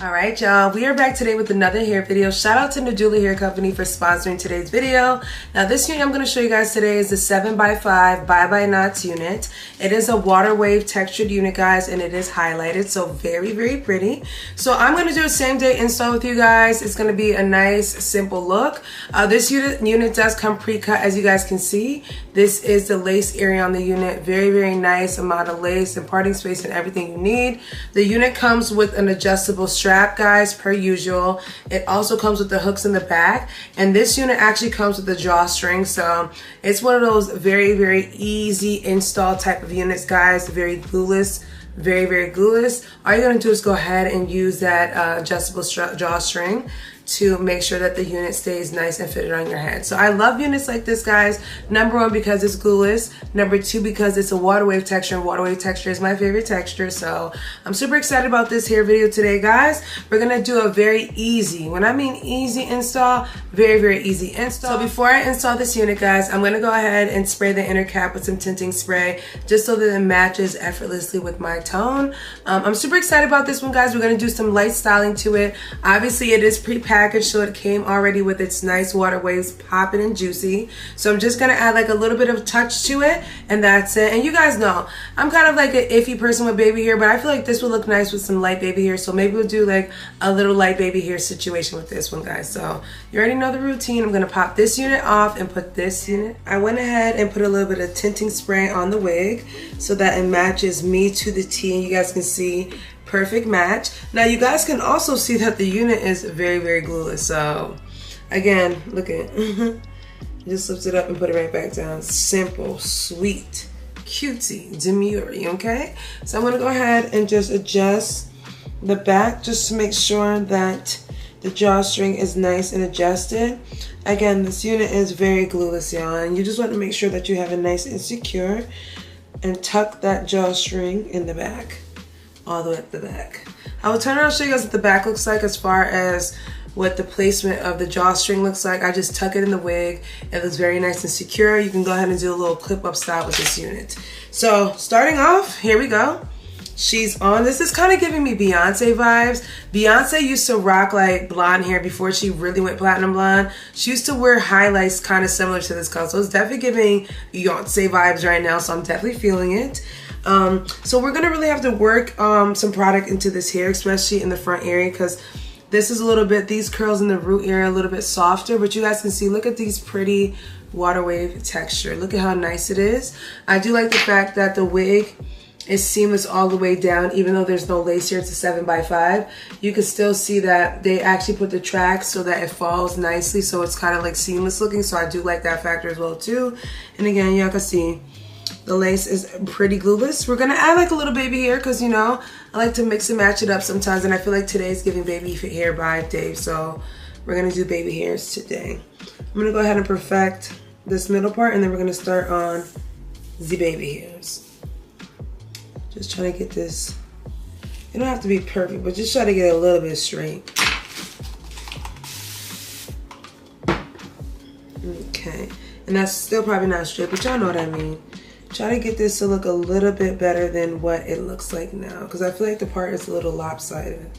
Alright y'all, we are back today with another hair video. Shout out to Nadula Hair Company for sponsoring today's video. Now this unit I'm going to show you guys today is the 7x5 Bye Knots unit. It is a water wave textured unit, guys, and it is highlighted, so very pretty. So I'm going to do a same day install with you guys. It's going to be a nice simple look. This unit does come pre-cut, as you guys can see. This is the lace area on the unit. Very nice amount of lace and parting space and everything you need. The unit comes with an adjustable strap, guys, per usual. It also comes with the hooks in the back, and this unit actually comes with the drawstring, so it's one of those very easy install type of units, guys. Very glueless, very glueless. All you're gonna do is go ahead and use that adjustable drawstring to make sure that the unit stays nice and fitted on your head. So I love units like this, guys. Number one, because it's glueless. Number two, because it's a water wave texture, and water wave texture is my favorite texture. So I'm super excited about this hair video today, guys. We're gonna do a very easy, when I mean easy install, very easy install. So before I install this unit, guys, I'm gonna go ahead and spray the inner cap with some tinting spray just so that it matches effortlessly with my tone. I'm super excited about this one, guys. We're gonna do some light styling to it. Obviously it is pre-packaged, so it came already with its nice water waves popping and juicy. So I'm just gonna add like a little bit of touch to it, and that's it. And you guys know I'm kind of like an iffy person with baby hair, but I feel like this would look nice with some light baby hair, so maybe we'll do like a little light baby hair situation with this one, guys. So you already know the routine. I'm gonna pop this unit off and put this unit. I went ahead and put a little bit of tinting spray on the wig so that it matches me to the T, and you guys can see perfect match. Now you guys can also see that the unit is very glueless. So again, look at it. Just lift it up and put it right back down. Simple, sweet, cutesy, demure, okay? So I'm gonna go ahead and just adjust the back just to make sure that the drawstring is nice and adjusted. Again, this unit is very glueless, y'all, and you just want to make sure that you have it nice and secure, and tuck that drawstring in the back, all the way up the back. I will turn around and show you guys what the back looks like as far as what the placement of the drawstring looks like. I just tuck it in the wig. It looks very nice and secure. You can go ahead and do a little clip up style with this unit. So starting off, here we go. She's on. This is kind of giving me Beyonce vibes. Beyonce used to rock like blonde hair before she really went platinum blonde. She used to wear highlights kind of similar to this color. So it's definitely giving Beyonce vibes right now. So I'm definitely feeling it. So we're gonna really have to work some product into this hair, especially in the front area, because this is a little bit, these curls in the root area are a little bit softer, but you guys can see, look at these pretty water wave texture. Look at how nice it is. I do like the fact that the wig is seamless all the way down, even though there's no lace here. It's a 7x5. You can still see that they actually put the tracks so that it falls nicely, so it's kind of like seamless looking. So I do like that factor as well too. And again, y'all can see the lace is pretty glueless. We're gonna add like a little baby hair, because you know I like to mix and match it up sometimes, and I feel like today's giving baby hair vibe day, so we're gonna do baby hairs today. I'm gonna go ahead and perfect this middle part, and then we're gonna start on the baby hairs. Just trying to get this, you don't have to be perfect, but just try to get it a little bit straight. Okay, and that's still probably not straight, but y'all know what I mean. Try to get this to look a little bit better than what it looks like now, because I feel like the part is a little lopsided.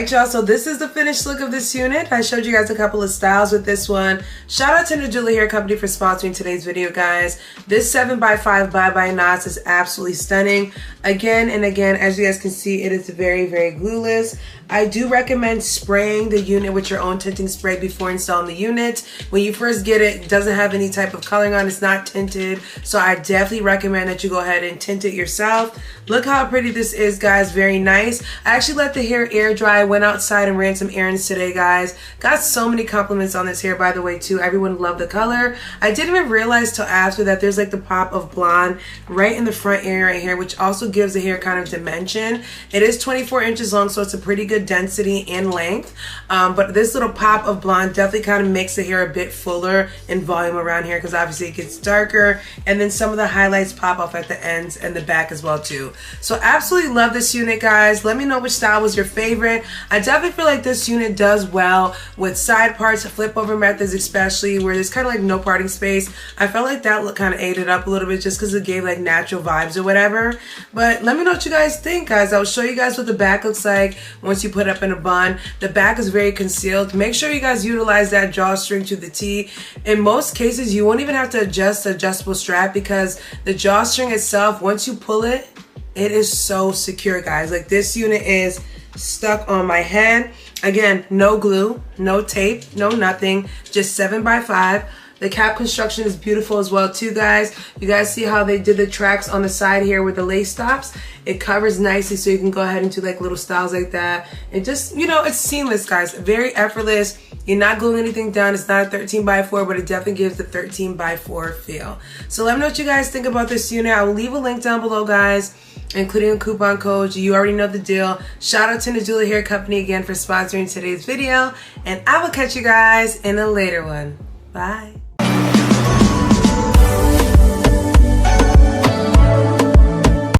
right, y'all, so this is the finished look of this unit. I showed you guys a couple of styles with this one. Shout out to Nadula Hair Company for sponsoring today's video, guys. This 7x5 bye-bye knots is absolutely stunning. Again and again, as you guys can see, it is very, very glueless. I do recommend spraying the unit with your own tinting spray before installing the unit. When you first get it, it doesn't have any type of coloring on, it's not tinted. So I definitely recommend that you go ahead and tint it yourself. Look how pretty this is, guys, very nice. I actually let the hair air dry, went outside and ran some errands today, guys. Got so many compliments on this hair, by the way, too. Everyone loved the color. I didn't even realize till after that there's like the pop of blonde right in the front area right here, which also gives the hair kind of dimension. It is 24 inches long, so it's a pretty good density and length, but this little pop of blonde definitely kind of makes the hair a bit fuller in volume around here, because obviously it gets darker, and then some of the highlights pop off at the ends and the back as well too. So absolutely love this unit, guys. Let me know which style was your favorite. I definitely feel like this unit does well with side parts, flip over methods, especially where there's kind of like no parting space. I felt like that look kind of ate it up a little bit just because it gave like natural vibes or whatever. But let me know what you guys think, guys. I'll show you guys what the back looks like once you put up in a bun. The back is very concealed. Make sure you guys utilize that drawstring to the T. In most cases, you won't even have to adjust the adjustable strap, because the drawstring itself, once you pull it, it is so secure, guys. Like, this unit is stuck on my head. Again, no glue, no tape, no nothing, just 7x5. The cap construction is beautiful as well too, guys. You guys see how they did the tracks on the side here with the lace stops? It covers nicely, so you can go ahead and do like little styles like that. And just, you know, it's seamless, guys. Very effortless. You're not gluing anything down. It's not a 13x4, but it definitely gives the 13x4 feel. So let me know what you guys think about this unit. I will leave a link down below, guys, including a coupon code. You already know the deal. Shout out to Nadula Hair Company again for sponsoring today's video. And I will catch you guys in a later one. Bye.